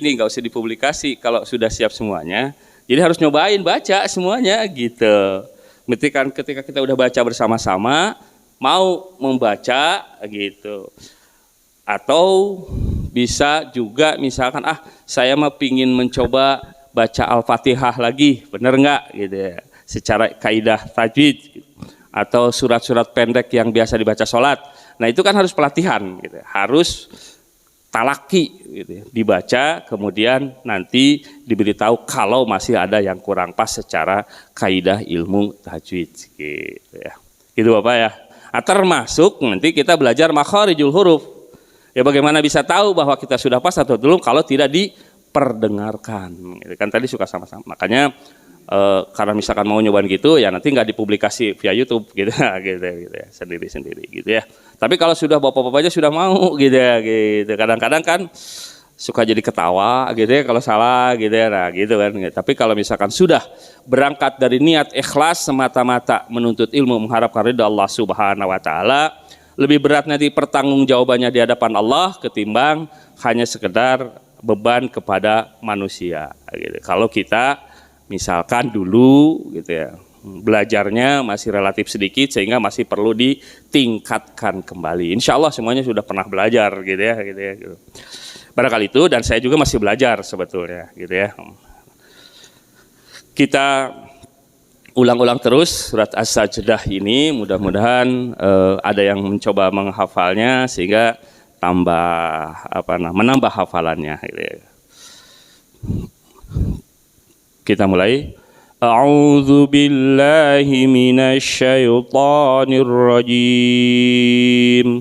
gini, nggak usah dipublikasi kalau sudah siap semuanya. Jadi harus nyobain baca semuanya gitu. Ketika kita udah baca bersama-sama, mau membaca gitu. Atau bisa juga misalkan saya mah pingin mencoba baca Al-Fatihah lagi, bener nggak gitu ya, secara kaidah tajwid gitu. Atau surat-surat pendek yang biasa dibaca sholat. Nah itu kan harus pelatihan gitu. Harus talaki gitu ya, dibaca kemudian nanti diberitahu kalau masih ada yang kurang pas secara kaidah ilmu tajwid gitu ya. Gitu Bapak ya. Termasuk nanti kita belajar makharijul huruf. Ya bagaimana bisa tahu bahwa kita sudah pas atau belum kalau tidak diperdengarkan. Gitu kan tadi suka sama-sama. Makanya karena misalkan mau nyobain gitu ya nanti nggak dipublikasi via YouTube gitu ya sendiri-sendiri gitu ya. Tapi kalau sudah bapak-bapak aja sudah mau gitu ya gitu. Kadang-kadang kan suka jadi ketawa gitu ya kalau salah gitu ya. Nah gitu kan. Tapi kalau misalkan sudah berangkat dari niat ikhlas semata-mata menuntut ilmu mengharapkan ridha Allah Subhanahu wa taala, lebih berat nanti pertanggungjawabannya di hadapan Allah ketimbang hanya sekedar beban kepada manusia gitu. Kalau kita misalkan dulu gitu ya belajarnya masih relatif sedikit sehingga masih perlu ditingkatkan kembali. Insya Allah semuanya sudah pernah belajar gitu ya. Gitu. Barangkali itu dan saya juga masih belajar sebetulnya gitu ya. Kita ulang-ulang terus surat As-Sajdah ini, mudah-mudahan ada yang mencoba menghafalnya sehingga menambah hafalannya gitu ya. Kita mulai. A'udzu billahi minasy syaithanir rajim.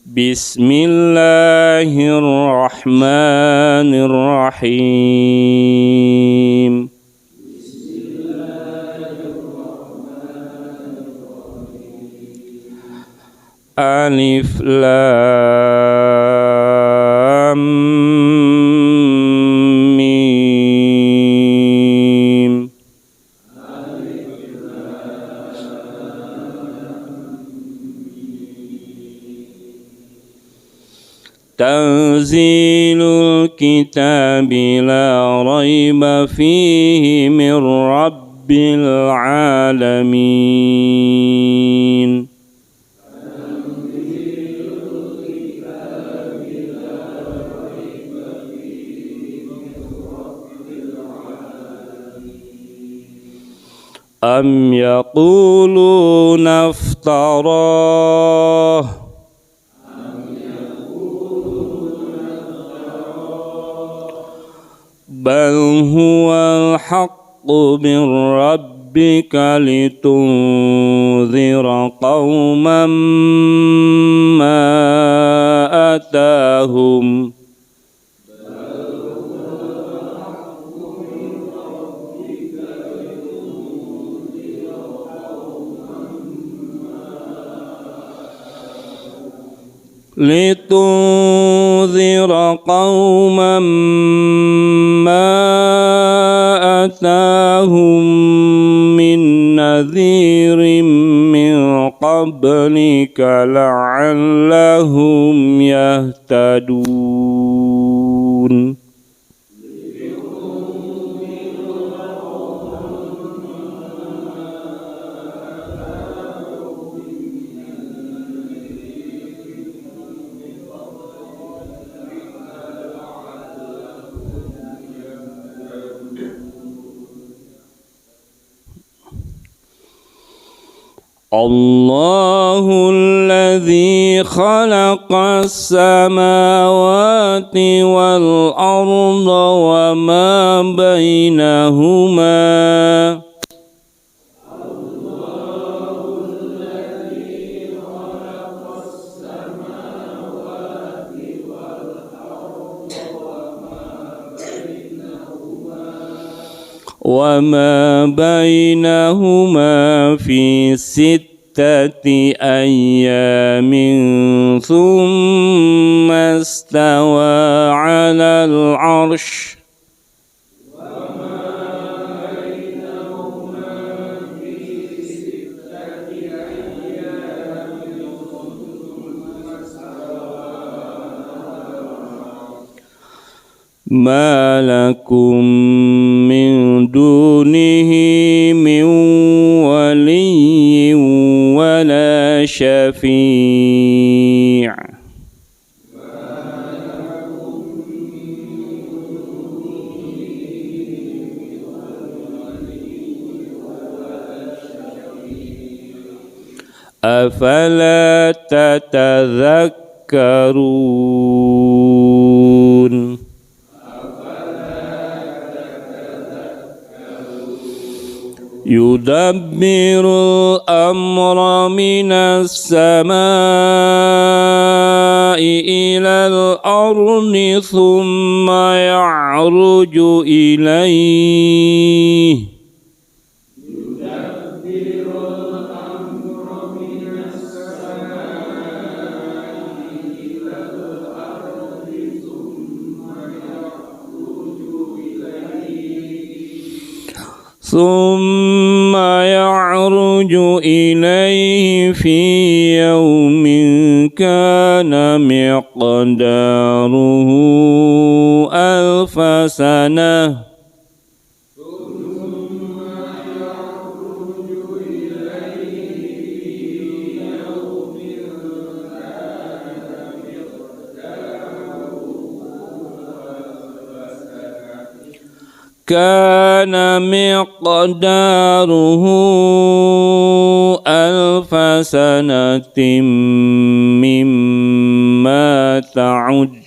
Bismillahirrahmanirrahim. Alif Lam Mim. Tanzilul kitabi la raiba fihi min rabbil alamin. Am yaquluna iftarah bal huwal haqqu min rabbika litunzira qauman ma atahum litunzira qauman ma atahum min nadhirin min qablika la'allahum yahtadun. Allahul ladzi khalaqas samawati wal arda wa ma bainahuma. وما بينهما في ستة أيام ثم استوى على العرش ما لكم من دونه من ولي ولا شفيع أفلا تتذكرون يدبر الأمر من السماء إلى الأرض ثم يعرج إليه ثم يعرج إليه في يوم كان مقداره 1000 سنة كان مقداره 1000 سنة مما تعدون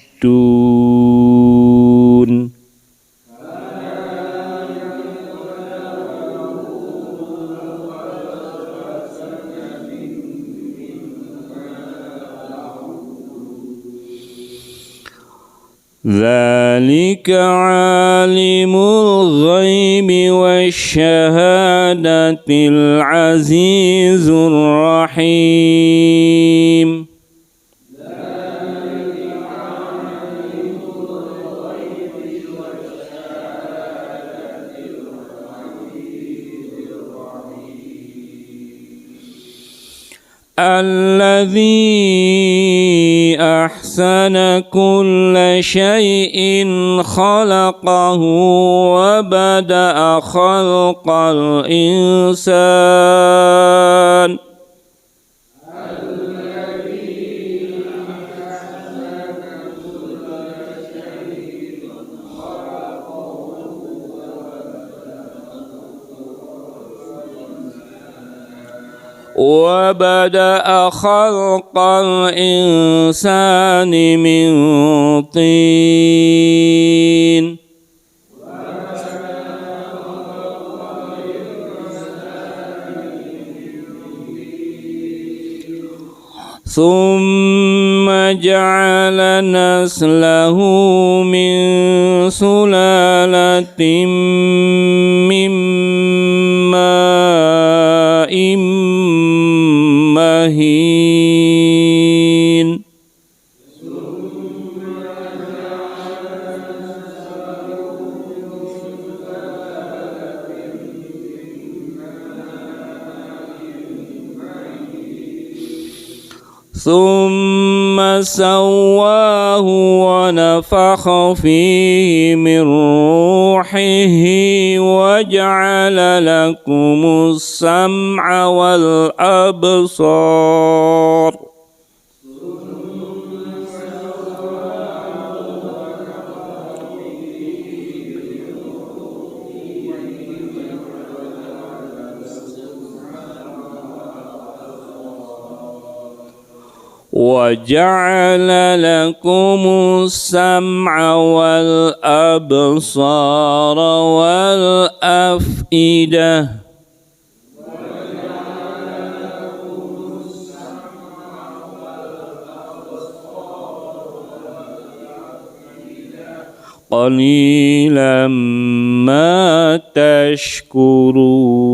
ذلك عالم الغيب والشهادة العزيز الرحيم الذي أحسن كل شيء خلقه وبدأ خلق الإنسان وبدأ خلق الإنسان من طين ثم جعل نسله من سلالة من ماء مهين ثم سواه ونفخ فيه من روحه وجعل لكم السمع والأبصار وجعل لكم السمع والأبصار والأفئدة قليلا ما تشكرون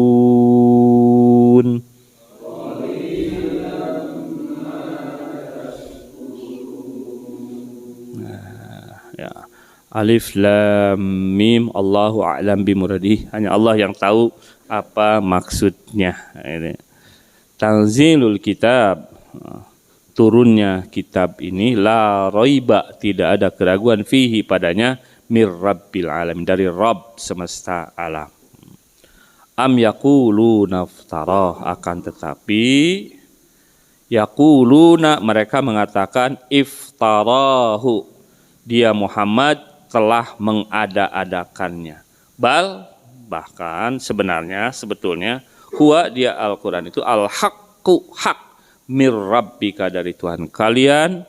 Alif Lam Mim Allahu a'lam bimuradihi, hanya Allah yang tahu apa maksudnya. Tanzilul kitab, turunnya kitab ini, la raiba, tidak ada keraguan, fihi padanya, mir rabbil alamin, dari Rabb semesta alam. Am yaquluna iftarah, akan tetapi yaquluna, mereka mengatakan iftarahu, dia Muhammad telah mengada-adakannya. Bahkan sebetulnya huwa, dia Al-Quran itu al-haqqu, hak, mir rabbika, dari Tuhan kalian,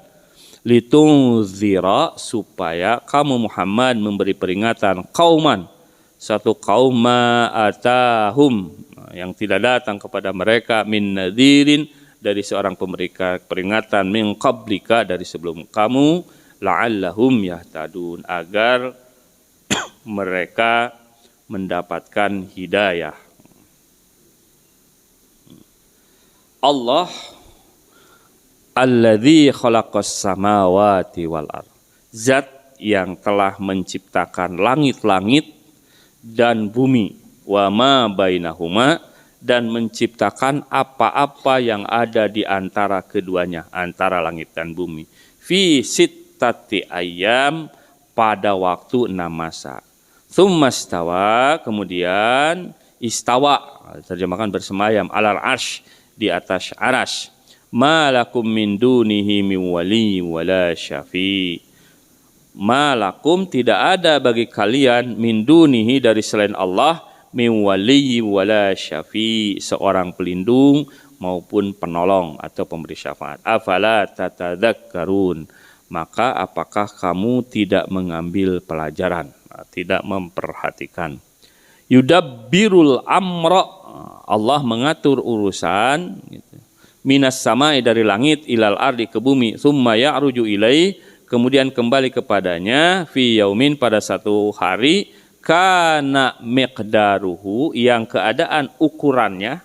litunzira, supaya kamu Muhammad memberi peringatan, kauman, satu kaum atahum, yang tidak datang kepada mereka, min nadhirin, dari seorang pemberi peringatan, min qablika, dari sebelum kamu, la'allahum yahtadun, agar mereka mendapatkan hidayah. Allah alladzi khalaqas samawati wal ard, zat yang telah menciptakan langit-langit dan bumi, wa ma bainahuma, dan menciptakan apa-apa yang ada di antara keduanya, antara langit dan bumi, fi sittati ayyam, pada waktu 6 masa. Tsummastawa, kemudian istawa, terjemahkan bersemayam, alal arsh, di atas aras. Malakum min dunihi min wali wala syafi. Malakum, tidak ada bagi kalian, min dunihi, dari selain Allah, min wali wala syafi, seorang pelindung maupun penolong atau pemberi syafaat. Afala tatadzakkarun, maka apakah kamu tidak mengambil pelajaran, tidak memperhatikan. Yudabbirul amra, Allah mengatur urusan, gitu. Minas samai, dari langit, ilal ardi, ke bumi, tsumma ya'ruju ilai, kemudian kembali kepadanya, fi yaumin, pada satu hari, kana miqdaruhu, yang keadaan ukurannya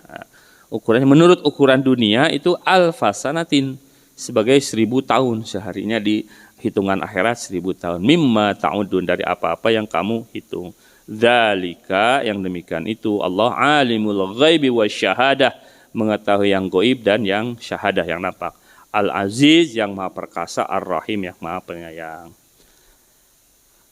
menurut ukuran dunia itu alfasanatin, sebagai 1000 tahun, seharinya di hitungan akhirat 1000 tahun. Mimma ta'udun, dari apa-apa yang kamu hitung. Dzalika, yang demikian itu, Allah alimul ghaibi wasyahadah, mengetahui yang gaib dan yang syahadah, yang nampak. Al-Aziz, yang maha perkasa, Ar-Rahim, yang maha penyayang.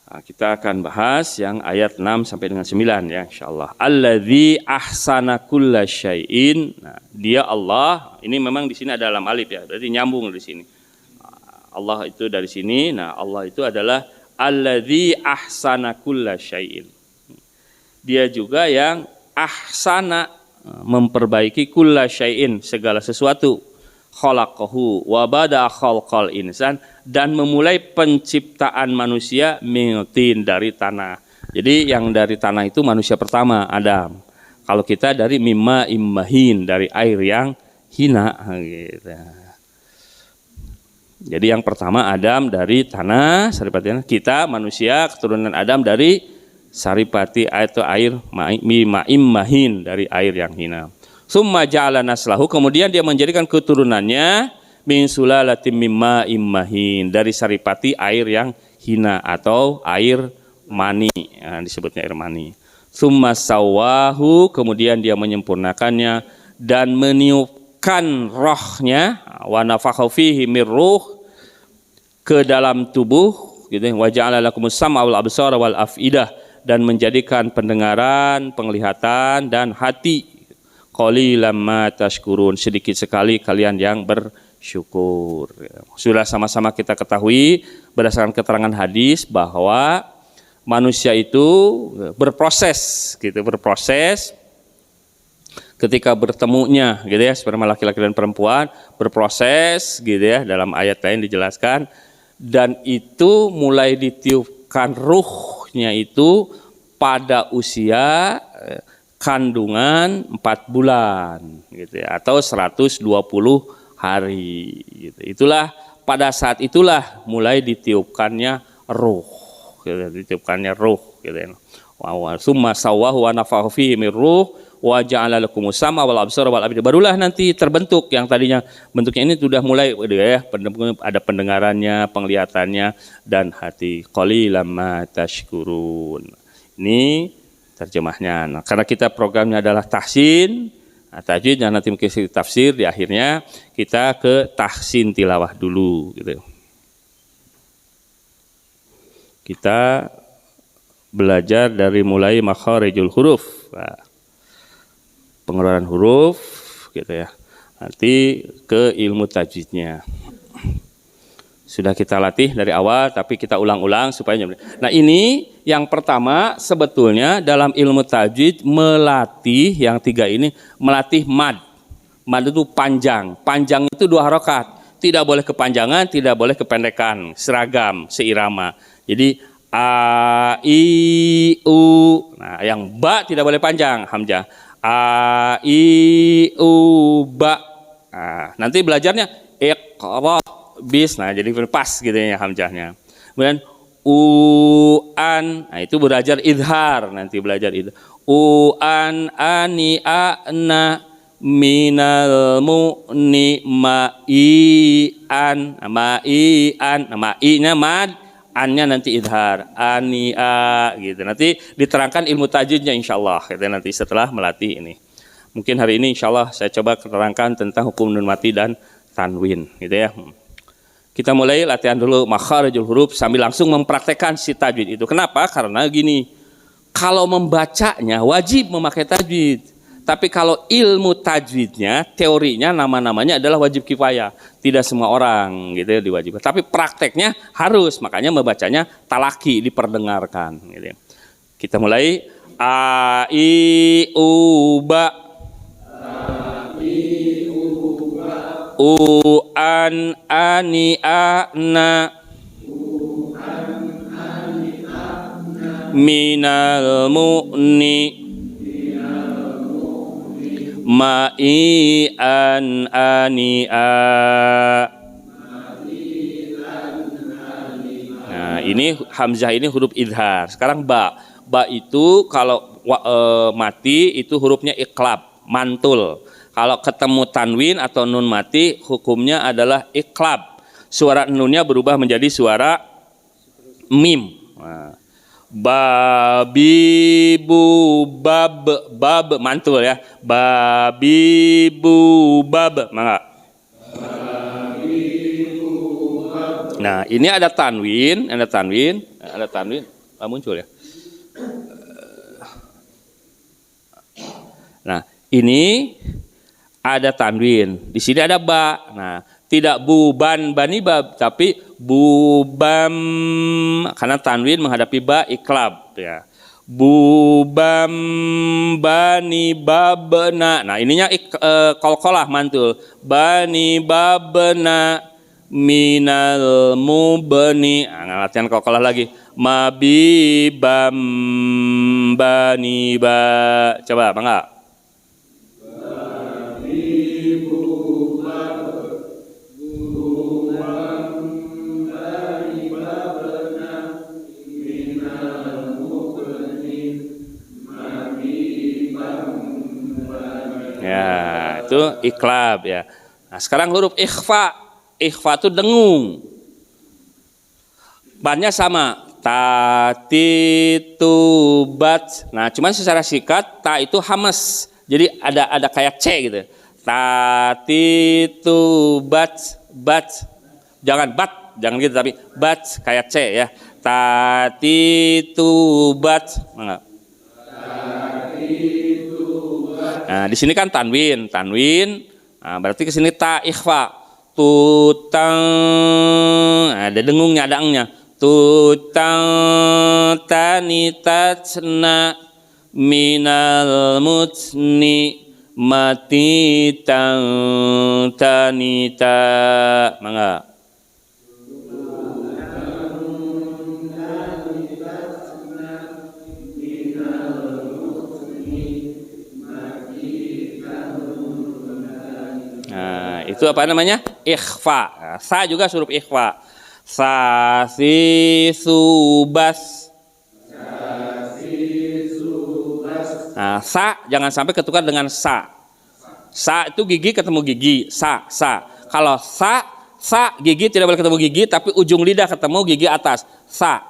Nah, kita akan bahas yang ayat 6 sampai dengan 9 ya, insyaallah. Alladzi ahsana kulla syai'in. Nah, dia Allah, ini memang di sini ada lam alif ya, berarti nyambung di sini. Allah itu dari sini. Nah, Allah itu adalah alladzi ahsana kulla syai'in. Dia juga yang ahsana, memperbaiki, kulla syai'in, segala sesuatu, khalaqahu wa bada khalqal insan, dan memulai penciptaan manusia min tin, dari tanah. Jadi yang dari tanah itu manusia pertama, Adam. Kalau kita dari mimma immahin, dari air yang hina gitu. Jadi yang pertama Adam dari tanah, saripati, kita manusia keturunan Adam dari saripati, atau air ma'immahin, dari air yang hina. Summa ja'ala naslahu, kemudian dia menjadikan keturunannya min sulalatim mimma immahin, dari saripati, air yang hina atau air mani, nah, disebutnya air mani. Summa sawahu, kemudian dia menyempurnakannya dan meniupkan rohnya, wa nafakha fihi mir ruh, ke dalam tubuh, gitu. Wa ja'ala lakumus sam'a wal absara wal afidah, dan menjadikan pendengaran, penglihatan, dan hati. Qalilan ma tashkurun, sedikit sekali kalian yang bersyukur. Sudah sama-sama kita ketahui berdasarkan keterangan hadis bahwa manusia itu berproses, gitu, berproses ketika bertemunya, gitu ya, sperma laki-laki dan perempuan berproses, gitu ya, dalam ayat lain dijelaskan, dan itu mulai ditiupkan ruhnya itu pada usia kandungan 4 bulan, gitu ya, atau 120 hari, gitu. Itulah pada saat itulah mulai ditiupkannya ruh, gitu, ditiupkannya ruh, gitu ya. Wa summa sawwahu wa nafakha fihi min ruh wa ja'ala lakumus sam'a wal absara wal afida. Barulah nanti terbentuk, yang tadinya bentuknya ini sudah mulai, ya, ada pendengarannya, penglihatannya, dan hati. Qalilan ma tashkurun. Ini terjemahnya. Nah, karena kita programnya adalah tahsin, tajwid, dan nanti mungkin tafsir di akhirnya, kita ke tahsin tilawah dulu, gitu. Kita belajar dari mulai makharijul huruf, nah, pengeluaran huruf gitu ya. Nanti ke ilmu tajwidnya. Sudah kita latih dari awal, tapi kita ulang-ulang supaya. Nah ini yang pertama sebetulnya dalam ilmu tajwid melatih yang tiga ini, melatih mad. Mad itu panjang. Panjang itu 2 harokat. Tidak boleh kepanjangan, tidak boleh kependekan. Seragam, seirama. Jadi a, i, u. Nah yang ba tidak boleh panjang, hamzah. A, i, u, ba. Nah, nanti belajarnya iqra, bis. Nah jadi pas gitu ya hamzahnya. Kemudian u, an. Nah itu belajar idhar. Nanti belajar idhar. U, an, ani, a, na. Minal mu'ni ma'i'an, ma'i'an, ma'i'nya mad, annya nanti idhar, ani'a gitu. Nanti diterangkan ilmu tajwidnya insyaallah gitu, nanti setelah melatih ini. Mungkin hari ini insyaallah saya coba terangkan tentang hukum nun mati dan tanwin gitu ya. Kita mulai latihan dulu makharijul huruf sambil langsung mempraktekkan si tajwid itu. Kenapa? Karena gini, kalau membacanya wajib memakai tajwid. Tapi kalau ilmu tajwidnya, teorinya, nama-namanya adalah wajib kifayah. Tidak semua orang gitu ya diwajibkan. Tapi prakteknya harus, makanya membacanya talaki, diperdengarkan. Gitu ya. Kita mulai. A, I, U, Ba. U, An, Ani, A, Na. Minal mu'ni ma'i'an ani'a. Nah ini hamzah ini huruf idhar. Sekarang ba. Ba itu kalau mati itu hurufnya iqlab, mantul. Kalau ketemu tanwin atau nun mati hukumnya adalah iqlab. Suara nunnya berubah menjadi suara mim. Nah. Babi bu bab, bab mantul ya, babi bu bab, mangga. Nah ini ada tanwin, muncul ya. Nah ini ada tanwin, di sini ada ba. Nah tidak buban bani bab, tapi bubam, karena tanwin menghadapi ba iklab ya. Bubam bani babna. Nah ininya qalqalah mantul. Bani babna minal mubni. Nah, latihan qalqalah lagi. Mabibam bani ba. Coba bangga. Ya, itu iklab ya. Nah, sekarang huruf ikhfa. Ikhfa itu dengung. Bannya sama. Tatitubat. Nah, cuman secara sikat ta itu hamas. Jadi ada kayak C gitu. Tatitubat, bat. Jangan bat, jangan gitu tapi bat kayak C ya. Tatitubat. Enggak. Nah, di sini kan tanwin. Nah, berarti ke sini ta ikhfa. Tutang. Nah, ada dengungnya, ada angnya. Tutang tanitatna minal mutni mati tang tanita. Mangga. Itu apa namanya? Ikhfa. Nah, sa juga huruf ikhfa. Sa si subas. Nah, sa jangan sampai ketukar dengan sa. Sa itu gigi ketemu gigi, sa. Kalau sa gigi tidak boleh ketemu gigi, tapi ujung lidah ketemu gigi atas. Sa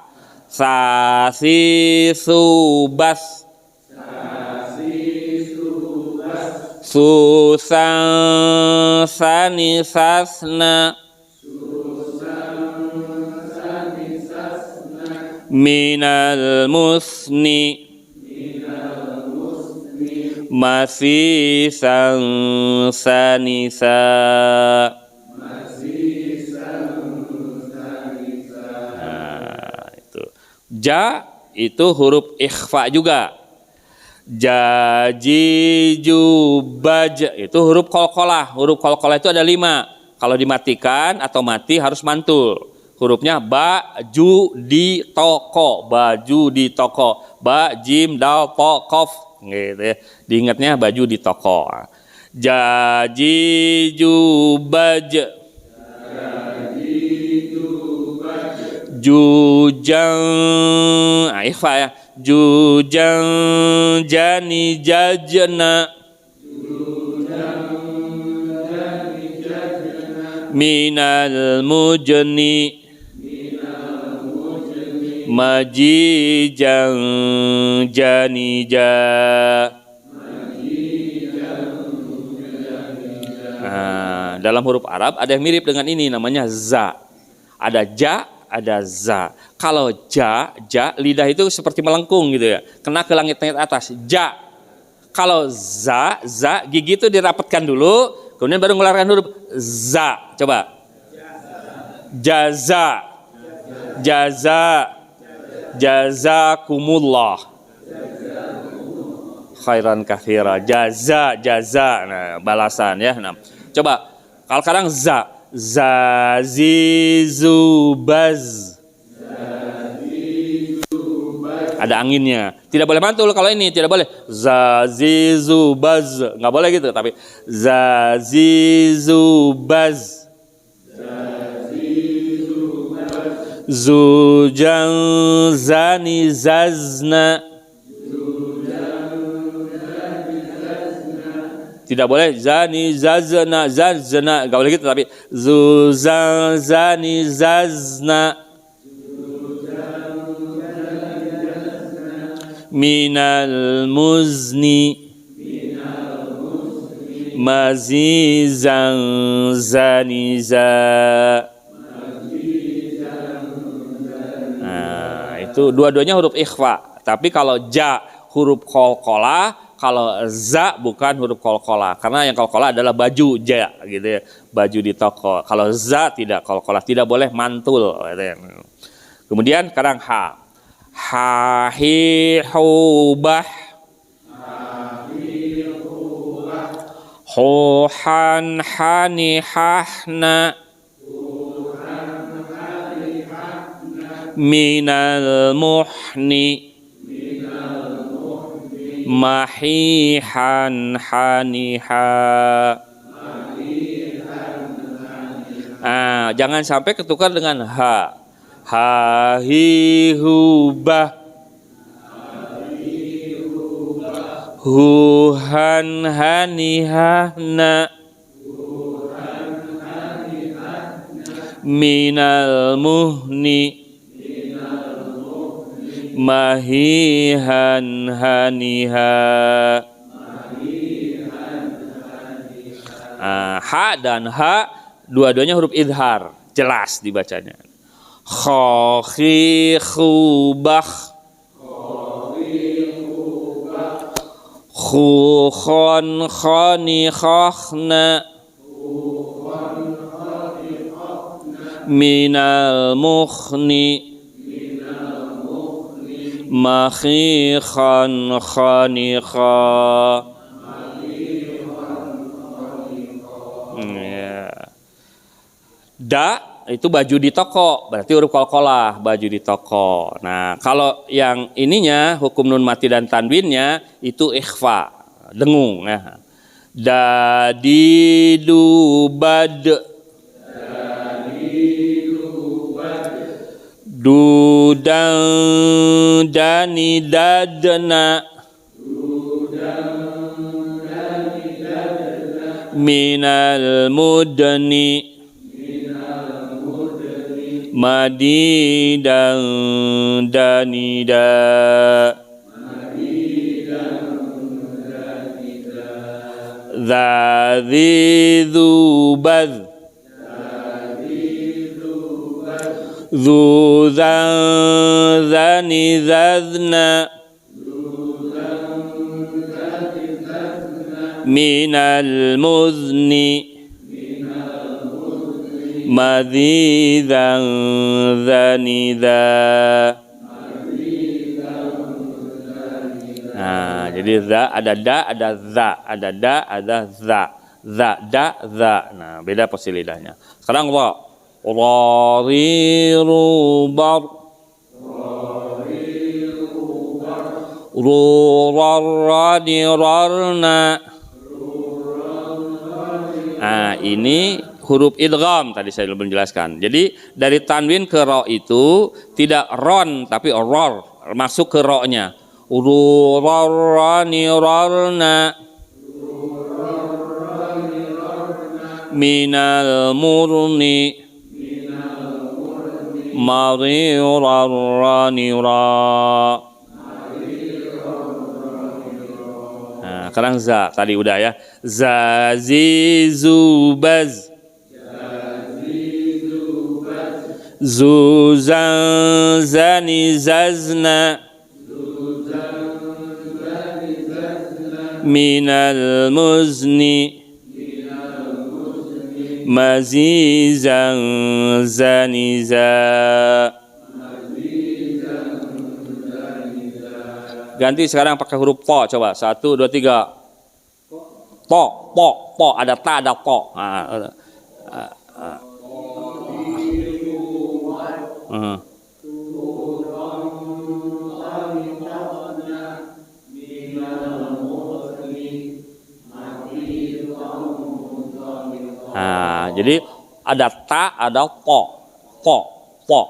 si subas. Susang sanisasna minal musni masisan sanisa. Nah, itu. Ja itu huruf ikhfa juga. Jajiju baj itu huruf qalqalah. Huruf qalqalah itu ada 5. Kalau dimatikan atau mati harus mantul. Hurufnya ba, ju, di, toko. Baju di toko. Ba, jim, dal, po, kof. Gitu ya. Diingatnya baju di toko. Jajiju baj. Jujang, ikhfa ya. Jujang jani jajna minal mujni majijang janija. Nah, dalam huruf Arab ada yang mirip dengan ini, namanya za. Ada ja, ada za. Kalau ja, lidah itu seperti melengkung gitu ya, kena ke langit-langit atas. Ja. Kalau za, gigi itu dirapatkan dulu, kemudian baru mengeluarkan huruf za. Coba. Jaza. Jaza. Jazakumullah. Khairan katsira. Jaza. Nah, balasan ya. Nah, coba. Kalau sekarang za. Zazizubaz. Ada anginnya. Tidak boleh mantul kalau ini, tidak boleh. Zazizubaz. Nggak boleh gitu, tapi zazizubaz. Zujang zani zazna. Tidak boleh zani zazna, nggak boleh gitu, tapi zuzan zani zazna minal muzni mazizan zaniza. Nah, itu dua-duanya huruf ikhfa. Tapi kalau ja huruf qalqalah, kalau za bukan huruf qalqalah. Karena yang qalqalah adalah baju ja gitu ya, baju di toko. Kalau za tidak qalqalah, tidak boleh mantul gitu ya. Kemudian sekarang ha. Hahihubah. Huhan hanihahna minal muhni mahihan haniha. Jangan sampai ketukar dengan ha. Hahihubah. Huhan hanihahna minal muhni mahihan haniha. Ha dan ha dua-duanya huruf idhar, jelas dibacanya. Khokhibah. Khukhon khonikhna minal mukhni makhikhan khanikha. Da itu baju di toko, berarti huruf qalqalah, baju di toko. Nah, kalau yang ininya hukum nun mati dan tanwinnya itu ikhfa, dengung ya. Dadidubad. Dudang dani dadna minal mudni madidan danida. Dzadzubaz. Dzu dzani dzazna minal muzni madzidan dzanidza. Nah, jadi za ada da, ada za, ada da, ada za. Za, da, za. Nah, beda posisi lidahnya. Sekarang ra. Rariru bar. Rurarrani rarna. Nah, ini huruf idgham tadi saya belum menjelaskan. Jadi dari tanwin ke ra itu tidak ron tapi ror, masuk ke ro-nya. Rurarrani rarna minal murni marirarrani ra. Nah, sekarang za tadi udah ya. Zazizubaz Zuzan zani zazna minal muzni mazizan zaniza. Ganti sekarang pakai huruf po, coba 1, 2, 3. Po, po, po, ada ta, ada po. Nah, jadi ada ta, ada po, po, po,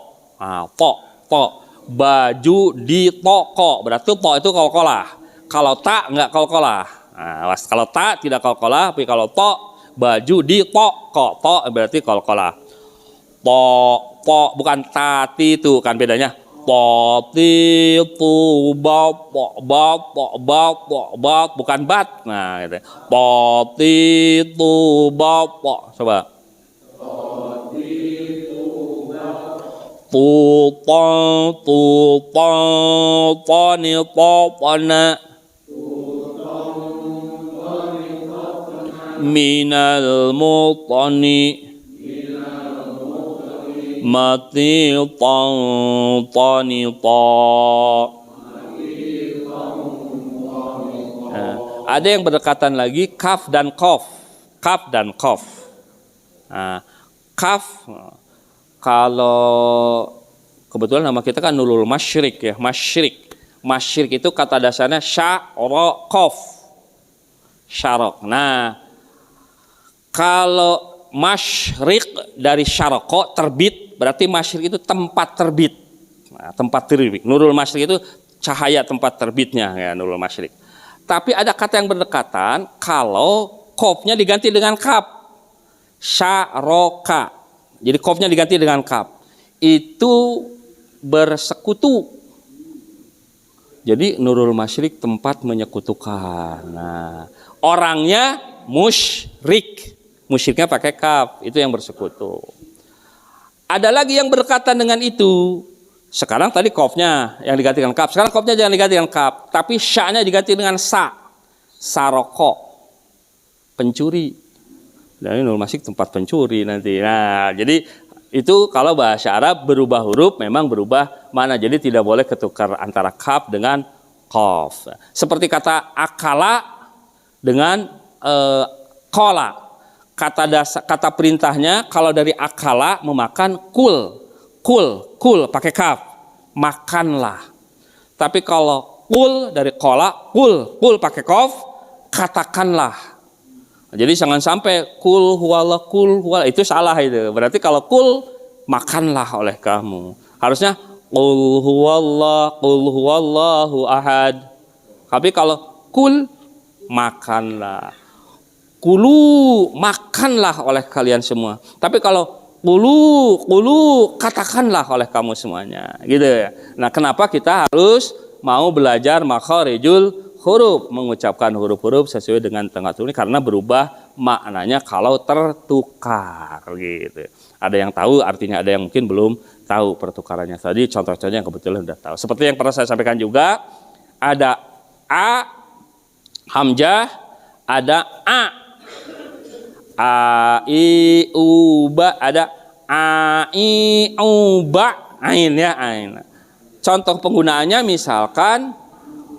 po, po. Baju di toko, berarti po itu kol-kolah. Kalau ta enggak kol-kolah. Nah, kalau ta tidak kol-kolah, tapi kalau po baju di toko, po berarti kol-kolah. Po, po bukan tati itu kan bedanya. Po ti tu ba po ba po ba po ba bukan bat. Nah, gitu. Po ti tu ba po. Coba. Tani topana minal mutani mati tani ta. Ada yang berdekatan lagi kaf dan kof. Kaf dan kof. Nah, kaf kalau kebetulan nama kita kan nurul masyrik ya, masyrik. Masyrik itu kata dasarnya syaraqaf. Syaraq. Nah, kalau masyrik dari syaraqa terbit, berarti masyrik itu tempat terbit. Nah, tempat terbit. Nurul masyrik itu cahaya tempat terbitnya ya, nurul masyrik. Tapi ada kata yang berdekatan kalau qafnya diganti dengan kaf. Syaraqa. Jadi qafnya diganti dengan kaf. Itu bersekutu. Jadi nurul masyrik tempat menyekutukan. Nah, orangnya musyrik. Musyriknya pakai kaf, itu yang bersekutu. Ada lagi yang berdekatan dengan itu. Sekarang tadi qafnya yang diganti dengan kaf. Sekarang qafnya jangan diganti dengan kaf, tapi sya-nya diganti dengan sa. Saroko. Pencuri. Dan nurul masyrik tempat pencuri nanti. Nah, jadi itu kalau bahasa Arab berubah huruf memang berubah mana. Jadi tidak boleh ketukar antara kaf dengan qaf. Seperti kata akala dengan kola. Kata perintahnya kalau dari akala memakan kul pakai kaf, makanlah. Tapi kalau kul dari kola, kul pakai qaf, katakanlah. Jadi jangan sampai kul huwallah itu salah itu. Berarti kalau kul makanlah oleh kamu. Harusnya qul huwallahu ahad. Tapi kalau kul makanlah. Kulu makanlah oleh kalian semua. Tapi kalau kulu katakanlah oleh kamu semuanya. Gitu ya. Nah, kenapa kita harus mau belajar makharijul huruf, mengucapkan huruf-huruf sesuai dengan tengah turun karena berubah maknanya kalau tertukar gitu. Ada yang tahu artinya, ada yang mungkin belum tahu pertukarannya. Tadi contoh-contohnya yang kebetulan udah tahu. Seperti yang pernah saya sampaikan juga, ada a hamzah, ada a i u ba, ada a i u ba, ain ya, ain. Contoh penggunaannya misalkan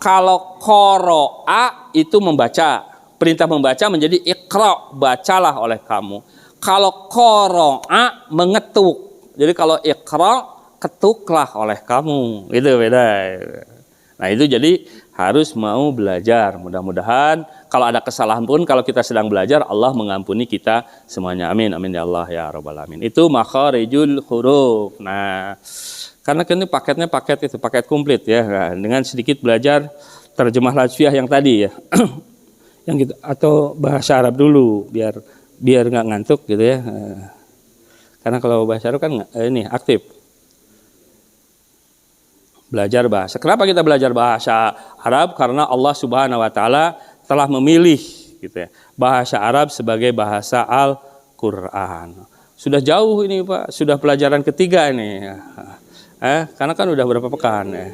kalau qara'a itu membaca, perintah membaca menjadi iqra, bacalah oleh kamu. Kalau qara'a mengetuk, jadi kalau iqra, ketuklah oleh kamu, itu beda. Nah itu jadi harus mau belajar. Mudah-mudahan kalau ada kesalahan pun kalau kita sedang belajar, Allah mengampuni kita semuanya. Amin, amin ya Allah ya Rabbal alamin. Itu makharijul huruf. Nah, karena ini paketnya paket komplit ya. Nah, dengan sedikit belajar terjemah lafziah yang tadi ya. Yang gitu, atau bahasa Arab dulu biar nggak ngantuk gitu ya. Karena kalau bahasa Arab kan ini aktif. Belajar bahasa. Kenapa kita belajar bahasa Arab? Karena Allah Subhanahu wa taala telah memilih gitu ya, bahasa Arab sebagai bahasa Al-Qur'an. Sudah jauh ini, Pak. Sudah pelajaran ketiga ini. Karena kan udah berapa pekan ya.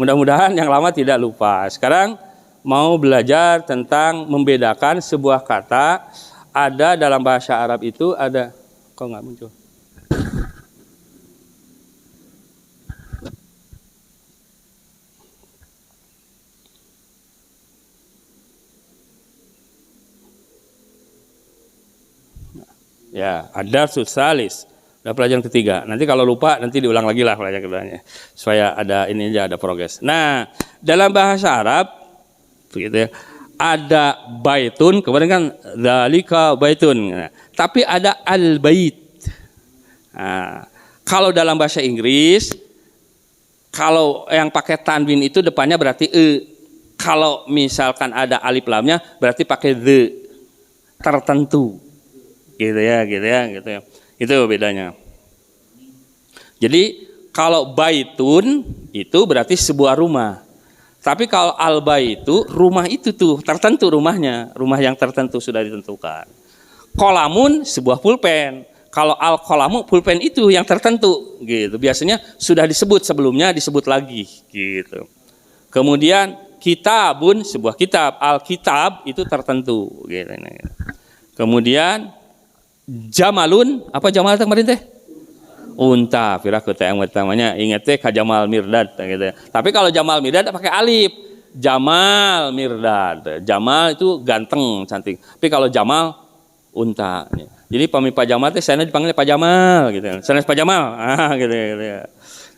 Mudah-mudahan yang lama tidak lupa. Sekarang mau belajar tentang membedakan sebuah kata. Ada dalam bahasa Arab itu ada, kok nggak muncul? Ya, ada susalis. Udah pelajaran ketiga. Nanti kalau lupa nanti diulang lagi lah pelajaran keduanya. Supaya ada ini aja, ada progres. Nah, dalam bahasa Arab begitu ya. Ada baitun, kemarin kan dzalika baitun. Nah, tapi ada al-bait. Nah, kalau dalam bahasa Inggris kalau yang pakai tanwin itu depannya berarti e. Kalau misalkan ada alif lamnya berarti pakai the. Tertentu. Gitu ya. Itu bedanya. Jadi kalau baitun itu berarti sebuah rumah. Tapi kalau al-baitu, rumah itu tuh tertentu rumahnya, rumah yang tertentu sudah ditentukan. Qalamun sebuah pulpen. Kalau al-qalamu pulpen itu yang tertentu gitu. Biasanya sudah disebut sebelumnya, disebut lagi gitu. Kemudian kitabun sebuah kitab, al-kitab itu tertentu gitu. Kemudian jamalun, apa jamal kemarin teh? Unta, firaku teh yang pertamanya ingat teh ka Jamal Mirdad gitu. Tapi kalau Jamal Mirdad pakai alif. Jamal Mirdad. Jamal itu ganteng, cantik. Tapi kalau Jamal unta. Jadi Pak Jamal teh saya dipanggil Pak Jamal gitu. Saya Pak Jamal. Gitu.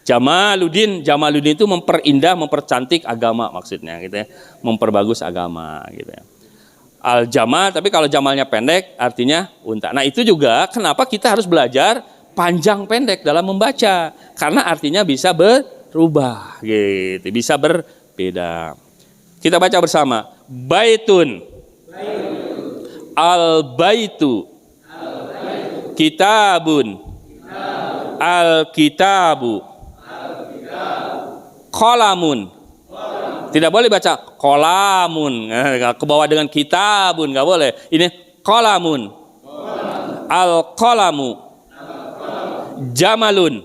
Jamaluddin itu memperindah, mempercantik agama maksudnya gitu ya. Memperbagus agama gitu ya. Al-Jamal, tapi kalau Jamalnya pendek artinya unta. Nah itu juga kenapa kita harus belajar panjang pendek dalam membaca. Karena artinya bisa berubah gitu, bisa berbeda. Kita baca bersama. Baitun. Al-baitu. Kitabun. Al-kitabu. Qalamun. Tidak boleh baca qalamun, ke bawah dengan kitabun, nggak boleh. Ini qalamun. Al-qalamu. Jamalun.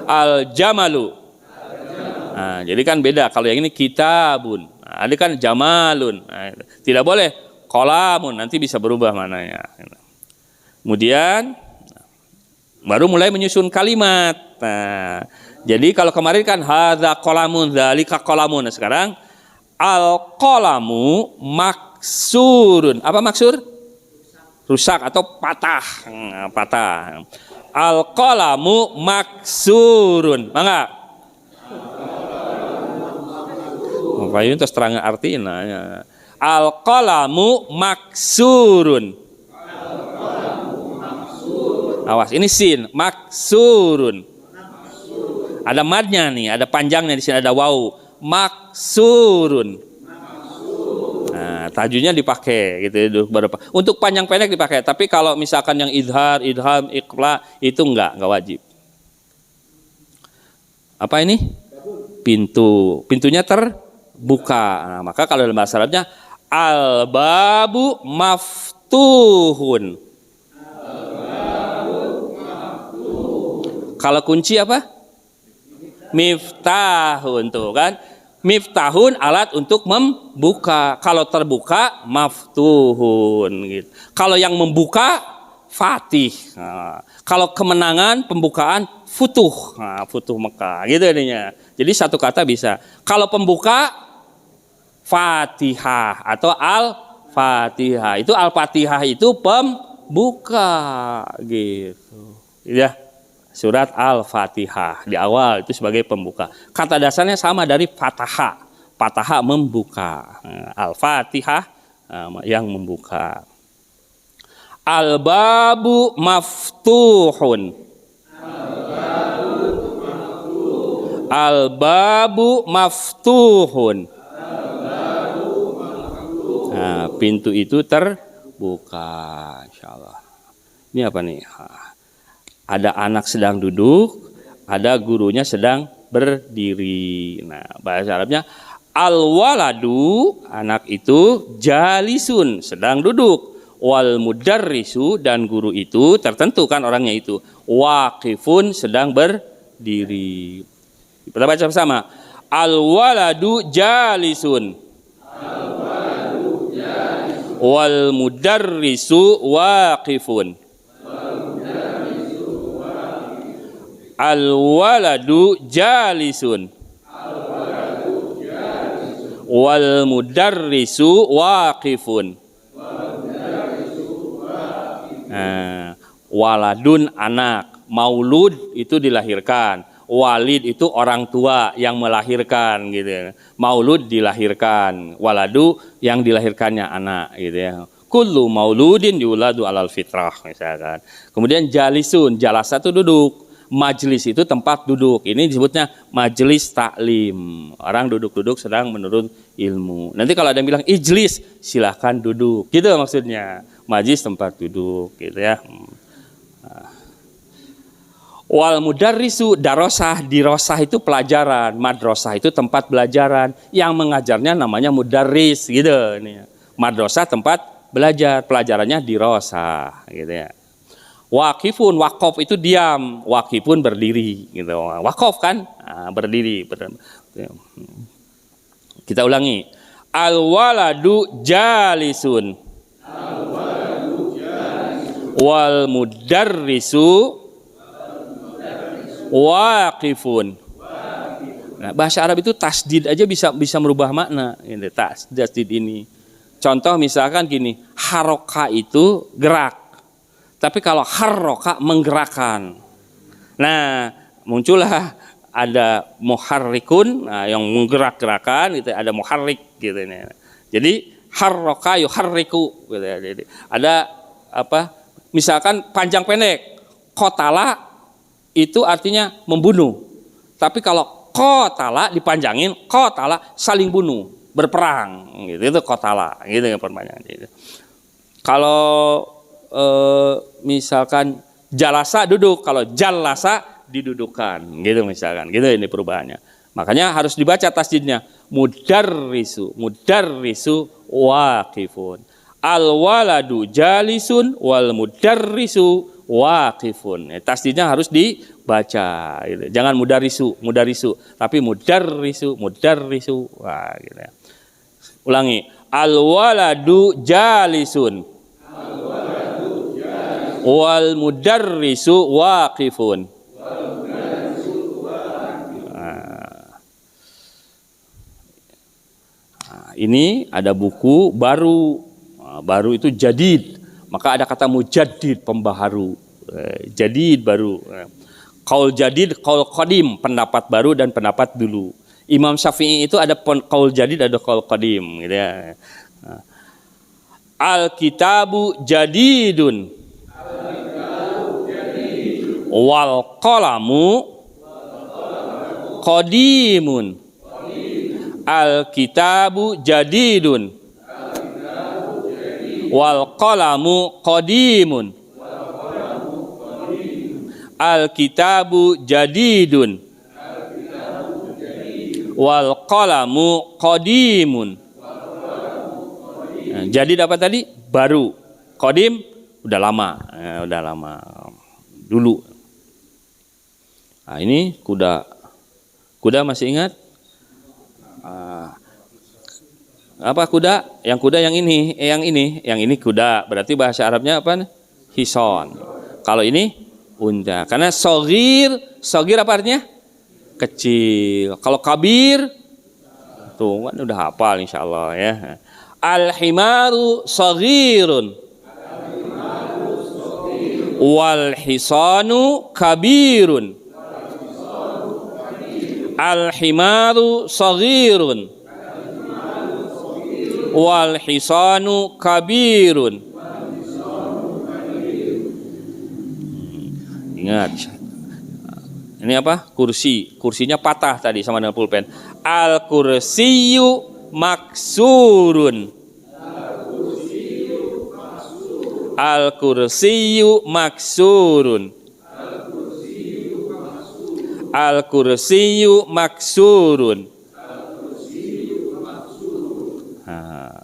Al-jamalu. Nah, jadi kan beda. Kalau yang ini kitabun, nah, ini kan jamalun. Nah, tidak boleh qalamun, nanti bisa berubah mananya. Kemudian baru mulai menyusun kalimat. Nah, jadi kalau kemarin kan hadza qalamun, dzalika qalamun. Nah, sekarang al-qalamu maksurun. Apa maksur? Rusak atau patah. Nah, patah. Al-qalamu maksurun. Mangga. Apa ini terus terang artinya. Al-qalamu maksurun. Awas, ini sin, maksurun. Ada madnya nih, ada panjangnya di sini, ada waw. Maksurun. Nah, tajunya dipakai gitu beberapa. Untuk panjang pendek dipakai, tapi kalau misalkan yang idhar, idham, iqla itu enggak wajib. Apa ini? Pintu. Pintunya terbuka. Nah, maka kalau dalam bahasa Arabnya al-babu maftuhun. Kalau kunci apa? Miftahun, tuh kan. Miftahun alat untuk membuka. Kalau terbuka maftuhun gitu. Kalau yang membuka fatih. Nah, kalau kemenangan pembukaan futuh. Nah, futuh Mekah gitu ininya. Jadi satu kata bisa. Kalau pembuka Fatihah atau Al-Fatihah. Itu Al-Fatihah itu pembuka gitu. Ya. Surat Al-Fatihah di awal itu sebagai pembuka. Kata dasarnya sama dari Fataha. Fataha membuka. Al-Fatihah yang membuka. Al-babu maftuhun. Al-babu maftuhun. Nah, pintu itu terbuka, insyaallah. Ini apa nih? Ada anak sedang duduk, ada gurunya sedang berdiri. Nah, bahasa Arabnya al-waladu, anak itu, jalisun, sedang duduk. Wal mudarrisu, dan guru itu, tertentu kan orangnya itu, waqifun, sedang berdiri. Kita baca bersama. Al-waladu jalisun. Wal mudarrisu waqifun. Al-waladu jalisun. Wal mudarrisu waqifun. Nah, waladun anak, maulud itu dilahirkan, walid itu orang tua yang melahirkan gitu. Maulud dilahirkan, waladu yang dilahirkannya anak gitu ya. Kullu mauludin yuladu alal fitrah misalkan. Kemudian jalisun, jalasa itu duduk. Majlis itu tempat duduk. Ini disebutnya majlis taklim. Orang duduk-duduk sedang menuntut ilmu. Nanti kalau ada yang bilang ijlis, silahkan duduk. Gitu maksudnya. Majlis tempat duduk gitu ya. Wal mudarrisu darosah, dirosah itu pelajaran, madrasah itu tempat belajaran. Yang mengajarnya namanya mudarris gitu. Madrasah tempat belajar, pelajarannya dirosah gitu ya. Waqifun, wakof itu diam, waqifun berdiri gitu. Wakof kan berdiri. Kita ulangi. Al-waladu jalisun. Wal mudarrisu waqifun. Nah, bahasa Arab itu tasdid aja bisa merubah makna. Ini tasdid ini. Contoh misalkan gini, haroka itu gerak. Tapi kalau harroka menggerakkan. Nah, muncullah ada muharrikun, nah, yang menggerak-gerakan gitu, ada muharrik gitu ini. Jadi harroka yuharriku gitu ya. Jadi ada apa? Misalkan panjang pendek, qatala itu artinya membunuh. Tapi kalau qatala dipanjangin, qatala saling bunuh, berperang gitu. Itu qatala gitu ya perpanjangan gitu. Kalau misalkan jalasa duduk, kalau jalasa didudukan gitu misalkan, gitu ini perubahannya. Makanya harus dibaca tasdidnya, mudarrisu waqifun. Al waladu jalisun wal mudarrisu waqifun. Tasdidnya harus dibaca gitu. Jangan mudarisu, tapi mudarrisu. Wah, gitu ya. Ulangi. Al waladu jalisun. Wal mudarrisu waqifun. Nah, ini ada buku baru. Baru itu jadid. Maka ada kata mujaddid, pembaharu. Jadid baru. Qaul jadid, qaul qadim, pendapat baru dan pendapat dulu. Imam Syafi'i itu ada qaul jadid, ada qaul qadim gitu ya. Al-kitabu jadidun. Wal qalamu qadimun. Al-kitabu jadidun. Wal qalamu qadimun. Al-kitabu jadidun. Wal qalamu qadimun. Nah, jadi dapat tadi baru, qadim udah lama, dulu. Nah, ini kuda. Kuda masih ingat? Ah, apa kuda? Yang kuda yang ini, yang ini kuda. Berarti bahasa Arabnya apa? Hison. Kalau ini unta. Karena sogir apa artinya? Kecil. Kalau kabir, tuh kan udah hafal insya Allah ya. Al-himaru sogirun. Wal hisanu kabirun. Al-himaru sogirun. Wal hisanu kabirun. Ingat. Ini apa? Kursi. Kursinya patah tadi sama dengan pulpen. Al-kursiyu maksurun. Al-kursiyu maksurun. Al-kursiyu maksurun. Nah,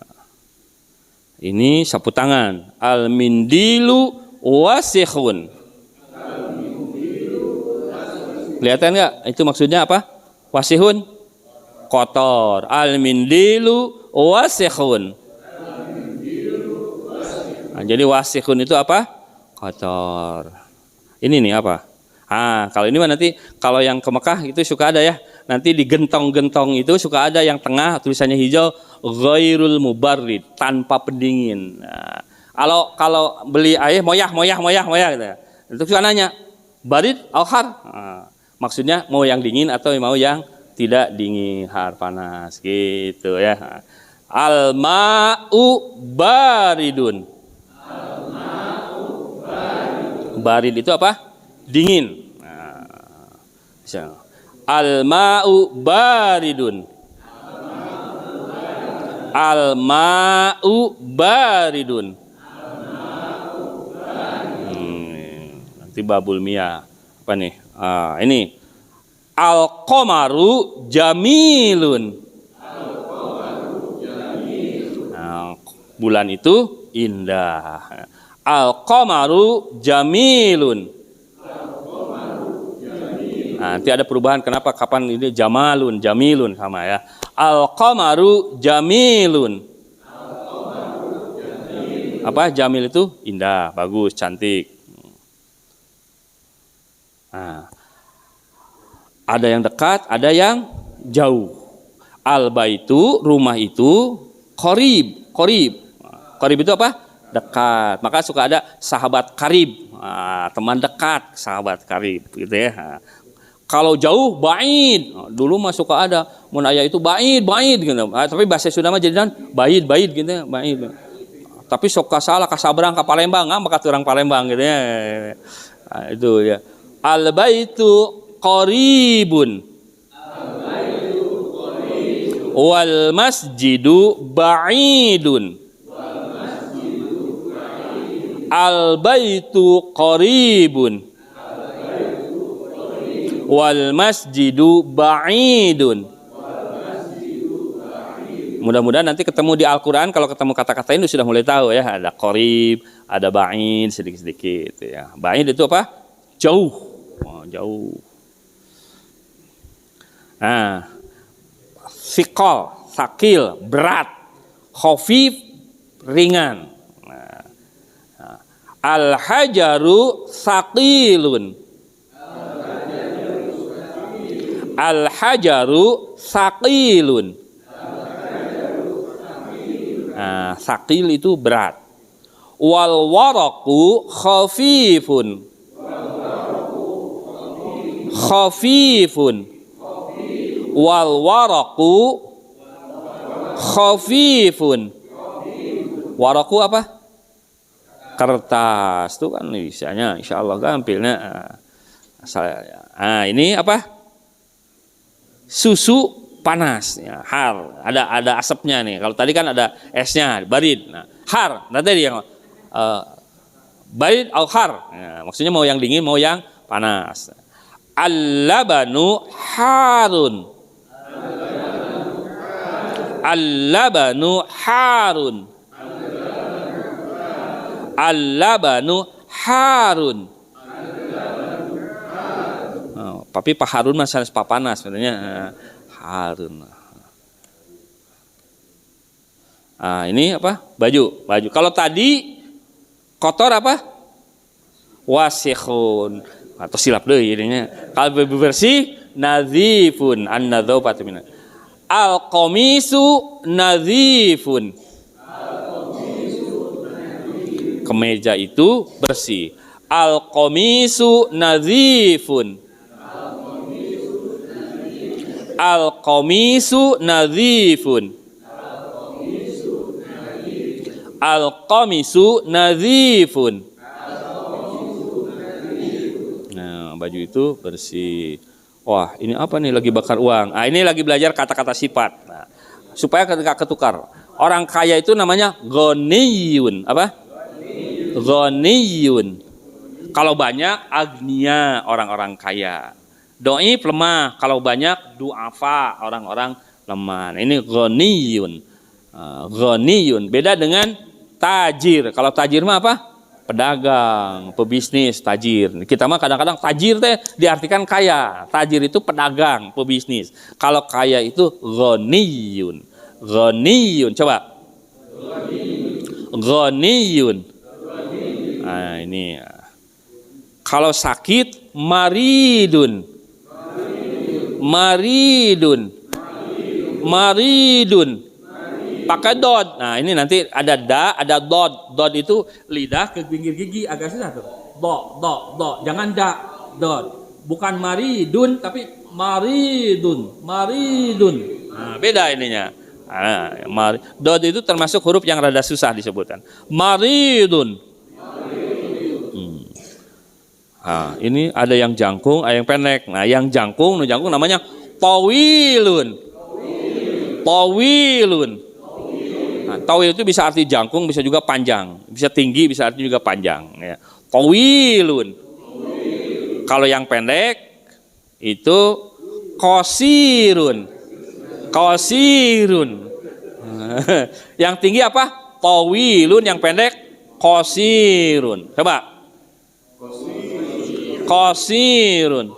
ini sapu tangan. Al-mindilu wasikhun. Kelihatan nggak? Itu maksudnya apa? Wasihun, kotor. Al-mindilu wasikhun. Nah, jadi wasihun itu apa? Kotor. Ini nih apa? Kalau ini mah nanti kalau yang ke Mekah itu suka ada ya. Nanti di gentong-gentong itu suka ada yang tengah tulisannya hijau, ghairul mubarrid, tanpa pendingin. Nah, kalau beli air moyah gitu. Itu suka nanya, barid al har. Maksudnya mau yang dingin atau mau yang tidak dingin, har panas gitu ya. Al-ma'u baridun. Barid itu apa? Dingin. Al-ma'u baridun. Al-ma'u baridun. Nanti babul mia apa nih? Ini al-qamaru jamilun. Bulan itu indah. Al-qamaru jamilun. Nanti ada perubahan kenapa kapan ini jamilun sama ya. Al-qamaru jamilun. Apa jamil itu? Indah, bagus, cantik. Ada yang dekat, ada yang jauh. Al-baitu, rumah itu, qarib. Qarib itu apa? Dekat. Maka suka ada sahabat karib. Teman dekat, sahabat karib gitu ya. Kalau jauh, ba'id. Dulu mah suka ada mun aya itu ba'id gitu. Tapi bahasa Sunda mah jadian ba'id gitu ya, ba'id. Tapi sok salah ka Sabrang ka Palembang, maka orang Palembang gitu ya. Itu ya. Al-baitu qaribun. Wal masjidu ba'idun. Al-baitu qaribun. Wal masjidu ba'idun. Mudah-mudahan nanti ketemu di Al-Quran, kalau ketemu kata-kata ini sudah mulai tahu ya. Ada qarib, ada ba'id, sedikit-sedikit ya. Ba'id itu apa? Jauh. Jauh. Sikol, sakil, berat. Khafif, ringan. Al-hajaru saqilun. Al-hajaru saqilun. Saqil itu berat. Wal waraqu khafifun. Khafifun. Wal waraqu khafifun. Waraqu apa? Kertas. Itu kan bisanya insyaallah gampilnya. Ini apa? Susu panas ya, har. Ada asapnya nih. Kalau tadi kan ada esnya, barid. Har. Nanti yang barid al har. Maksudnya mau yang dingin, mau yang panas. Al-labanu harun. Al-labanu harun. Al-labanu harun. Tapi Pak Harun mah sanes papanas sebenarnya. Harun. Ini apa? Baju. Kalau tadi kotor apa? Wasikhun. Atau silap deui ininya. Kalau bersih nadzifun, an-nadzafatu min. Al-qamisu nadzifun. Kemeja itu bersih. Al-qamisu nadzifun. Al-qamisu nadzifun. Al-qamisu nadzifun. Nah, baju itu bersih. Wah, ini apa nih, lagi bakar uang. Ini lagi belajar kata-kata sifat. Nah, supaya ketika ketukar. Orang kaya itu namanya ghaniyun. Apa? Ghaniyun. Kalau banyak agniya, orang-orang kaya. Dhaif lemah, kalau banyak du'afa, orang-orang lemah. Ini ghaniyun. Ghaniyun beda dengan tajir. Kalau tajir mah apa? Pedagang, pebisnis, tajir. Kita mah kadang-kadang tajir teh diartikan kaya. Tajir itu pedagang, pebisnis. Kalau kaya itu ghaniyun. Ghaniyun. Coba. Ghaniyun. Nah, ini. Kalau sakit maridun. Maridun. Maridun. Pakai dot. Nah, ini nanti ada da, ada dot. Dot itu lidah ke pinggir gigi agak susah tuh. Dot. Jangan da, dot. Bukan maridun tapi maridun. Maridun. Nah, beda ininya. Dot itu termasuk huruf yang rada susah disebutkan. Maridun. Ini ada yang jangkung, ada yang pendek. Nah, yang jangkung namanya tawilun. Tawilun. Nah, tawil itu bisa arti jangkung, bisa juga panjang, bisa tinggi, bisa arti juga panjang. Ya. Tawilun. Kalau yang pendek itu qasirun. Qasirun. Yang tinggi apa? Tawilun. Yang pendek qasirun. Coba. Qasirun.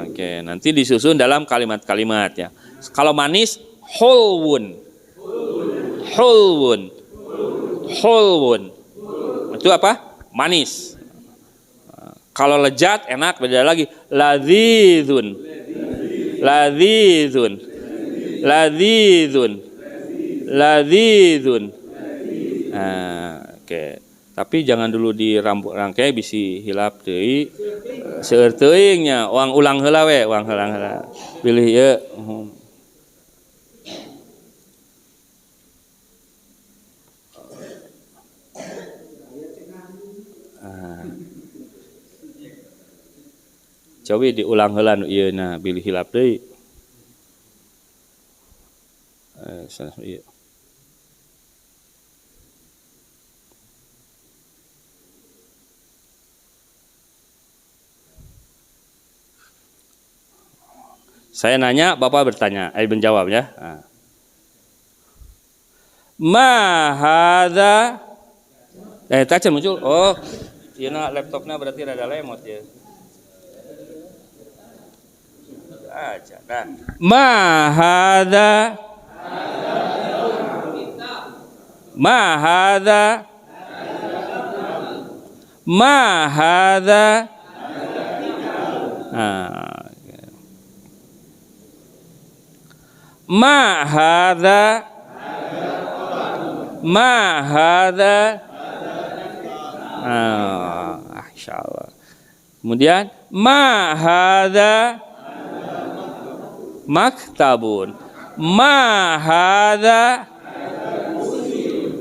Oke, nanti disusun dalam kalimat-kalimat ya. Kalau manis hulwun. Hulwun. Hulwun. Itu apa? Manis. Kalau lezat enak beda lagi. Ladzizun. Ladzizun. Ladzizun. Ladzizun. Oke. Tapi jangan dulu dirangkai bisi hilap deui seueur teuingnya ulang heula we, ulang heula. Pilih ieu. Coba diulang heula nu ieu na, pilih hilap deui. Sanes ieu. Saya nanya, Bapak bertanya, menjawab ya. Ma hadza. Tadi muncul. Oh, ieu laptopnya berarti rada lemot ya. Aja. Nah. Ma hadza. Ma hadza. Ma hadza. Ma hadza. Ma hadza. Insyaallah. Kemudian ma hadza maktabun. Ma hadza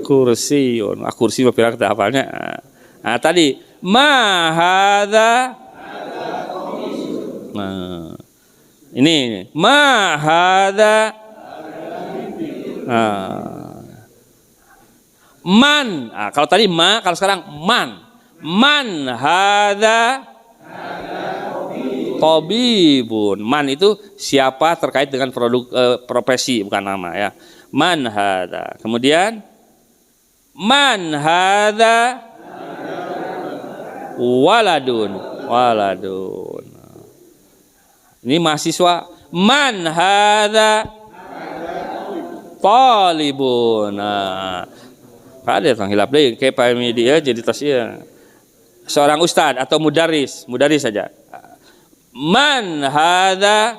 kursiun. Kursi mah pirang teh hafalnya. Tadi ma hadza. Ini ma hadza. Man. Kalau tadi ma, kalau sekarang man. Man hadza tabibun. Man itu siapa terkait dengan produk profesi, bukan nama ya. Man hadza. Kemudian man hadza waladun. Waladun. Ini mahasiswa. Man hadza talibun. Nah, ada yang hilap deh kayak Pak media jadi tasya. Seorang ustad atau mudaris saja. Man hadza.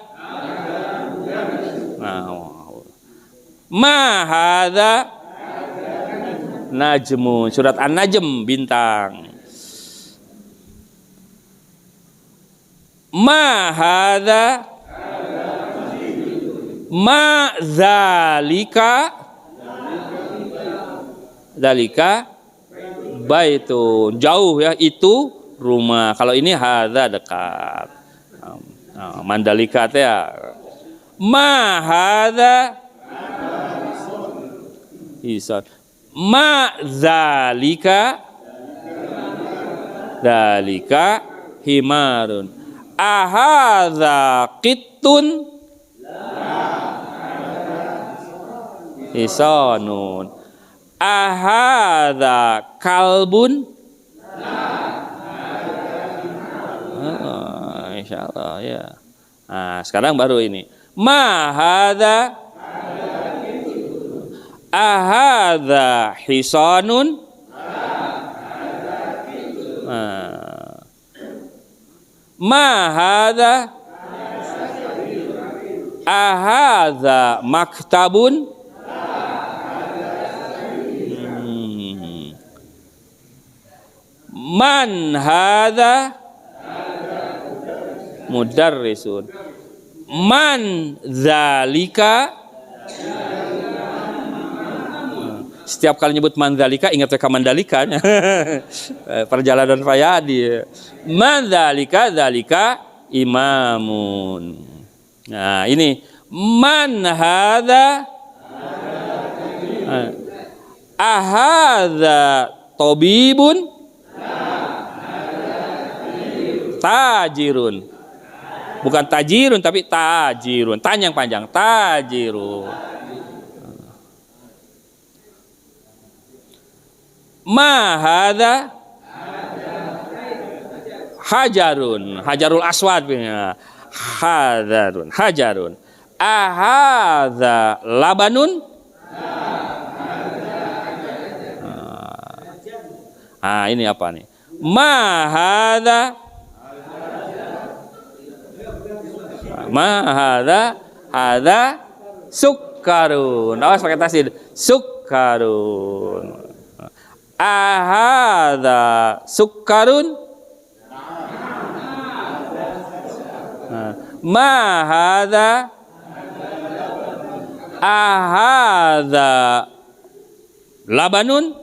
Nah, ma hadza najmun. Surat An-Najm bintang. Ma hadza ma zalika baitun. Jauh ya, itu rumah. Kalau ini hadza dekat. Mandalika teh ya. Ma hadza hison. Ma zalika dalika himarun. Ahadza qittun hisonun. Ahadza kalbun. Insyaallah ya. Nah, sekarang baru ini. Ma hadza ahadza hisonun. Ma hadza ahadza maktabun. Man hadza mudarrisun. Man zalika. Setiap kali nyebut Mandalika ingat ke Mandalika. Perjalanan Fayadi. Mandalika zalika imamun. Nah, ini man hadza ahadza tabibun tajirun. Bukan tajirun tapi tajirun. Tanya yang panjang, tajirun. Ma hadza hajarun. Hajarul aswad punya. Hajarun. Ahadza labanun. Ini apa nih? Ma hadza sukkarun. Awas pakai tasdid. Sukkarun. Ahadza sukkarun. Ma hadza ahadza labanun.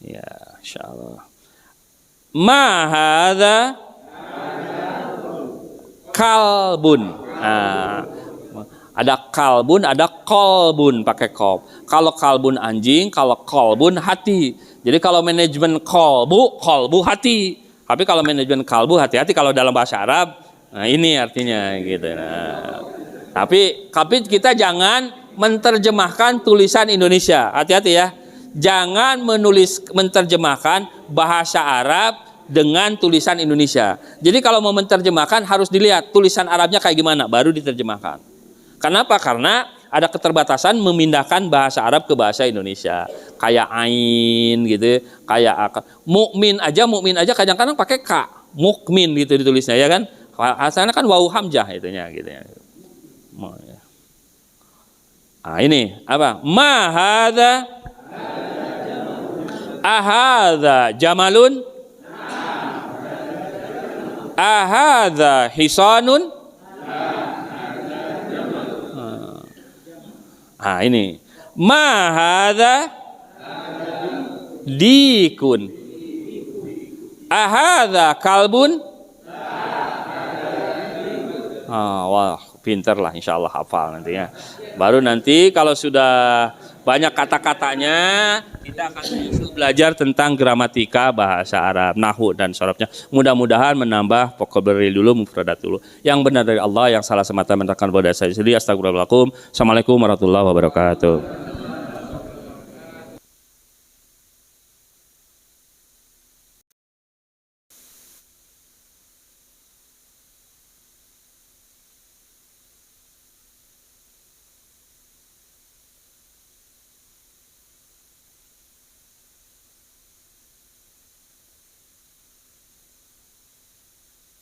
Ya, insyaallah. Ma hadza kalbun. Ada kalbun, ada kolbun pakai kob. Kalau kalbun anjing, kalau kolbun hati. Jadi kalau manajemen kolbu hati. Tapi kalau manajemen kalbu hati-hati kalau dalam bahasa Arab. Nah, ini artinya gitu. Nah, tapi kita jangan menerjemahkan tulisan Indonesia. Hati-hati ya. Jangan menerjemahkan bahasa Arab dengan tulisan Indonesia. Jadi kalau mau menerjemahkan harus dilihat tulisan Arabnya kayak gimana baru diterjemahkan. Kenapa? Karena ada keterbatasan memindahkan bahasa Arab ke bahasa Indonesia. Kayak ain gitu, kayak mukmin aja kadang-kadang pakai ka, mukmin gitu ditulisnya ya kan. Asalnya kan wawu hamzah itunya gitu ya. Ini apa? Ma hadza ahadza jamalun. Ahadza hisanun. Ini ma hadza dikun. Ahadza kalbun. Wah, pinter lah insyaallah hafal nanti ya. Baru nanti kalau sudah banyak kata-katanya kita akan belajar tentang gramatika bahasa Arab, nahwu dan sorobnya. Mudah-mudahan menambah vocabulary dulu, mufradat dulu. Yang benar dari Allah, yang salah semata-mata pada saya sendiri. Astagfirullahaladzim. Assalamualaikum warahmatullahi wabarakatuh.